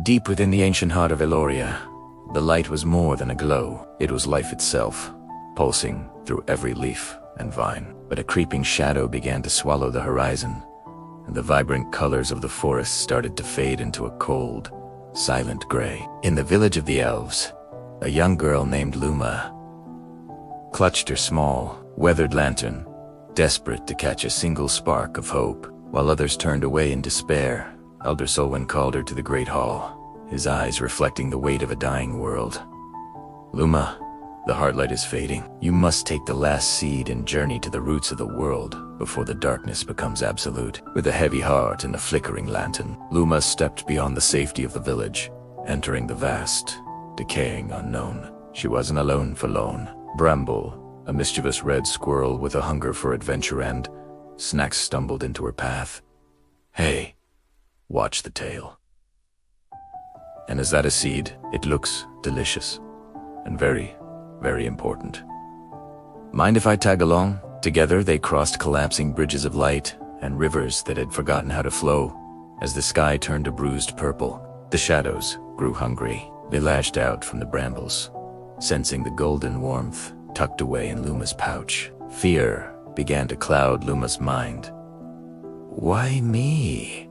Deep within the ancient heart of Eloria, the light was more than a glow. It was life itself, pulsing through every leaf and vine. But a creeping shadow began to swallow the horizon, and the vibrant colors of the forest started to fade into a cold, silent gray. In the village of the elves, a young girl named Luma clutched her small, weathered lantern, desperate to catch a single spark of hope. While others turned away in despair, Elder Solwyn called her to the great hall, his eyes reflecting the weight of a dying world. "Luma, the heartlight is fading. You must take the last seed and journey to the roots of the world before the darkness becomes absolute." With a heavy heart and a flickering lantern, Luma stepped beyond the safety of the village, entering the vast, decaying unknown. She wasn't alone forlorn. Bramble, a mischievous red squirrel with a hunger for adventure and snacks, stumbled into her path. "Hey, watch the tail. And is that a seed? It looks delicious and very, very important. Mind if I tag along?" Together they crossed collapsing bridges of light and rivers that had forgotten how to flow. As the sky turned a bruised purple, the shadows grew hungry. They lashed out from the brambles, sensing the golden warmth tucked away in Luma's pouch. Fear began to cloud Luma's mind. "Why me?"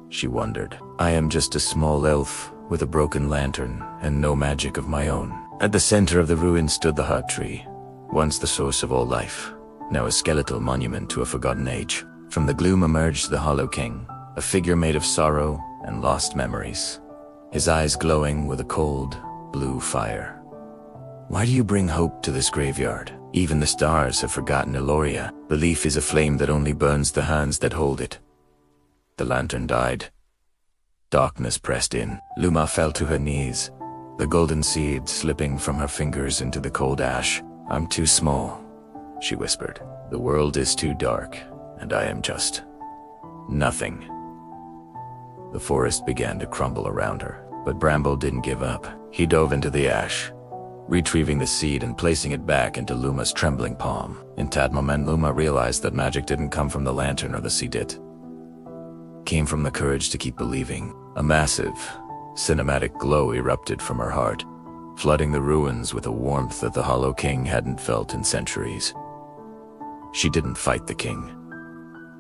she wondered. "I am just a small elf with a broken lantern and no magic of my own." At the center of the ruin stood the heart tree, once the source of all life, now a skeletal monument to a forgotten age. From the gloom emerged the Hollow King, a figure made of sorrow and lost memories, his eyes glowing with a cold, blue fire. "Why do you bring hope to this graveyard? Even the stars have forgotten Eloria. Belief is a flame that only burns the hands that hold it." The lantern died. Darkness pressed in. Luma fell to her knees, the golden seed slipping from her fingers into the cold ash. "I'm too small," she whispered. "The world is too dark, and I am just nothing." The forest began to crumble around her, but Bramble didn't give up. He dove into the ash, retrieving the seed and placing it back into Luma's trembling palm. In that moment, Luma realized that magic didn't come from the lantern or the seed. It came from the courage to keep believing. A massive, cinematic glow erupted from her heart, flooding the ruins with a warmth that the Hollow King hadn't felt in centuries. She didn't fight the king.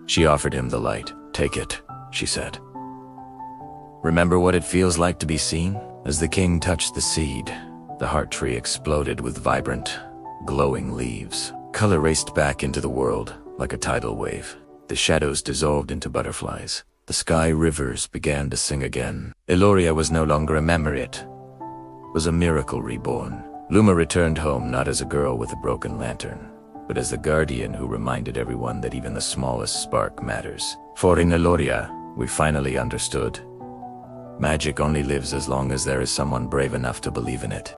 She offered him the light. "Take it," she said. "Remember what it feels like to be seen?" As the king touched the seed, the heart tree exploded with vibrant, glowing leaves. Color raced back into the world like a tidal wave. The shadows dissolved into butterflies. The sky rivers began to sing again. Eloria was no longer a memory, it was a miracle reborn. Luma returned home not as a girl with a broken lantern, but as the guardian who reminded everyone that even the smallest spark matters. For in Eloria, we finally understood. Magic only lives as long as there is someone brave enough to believe in it.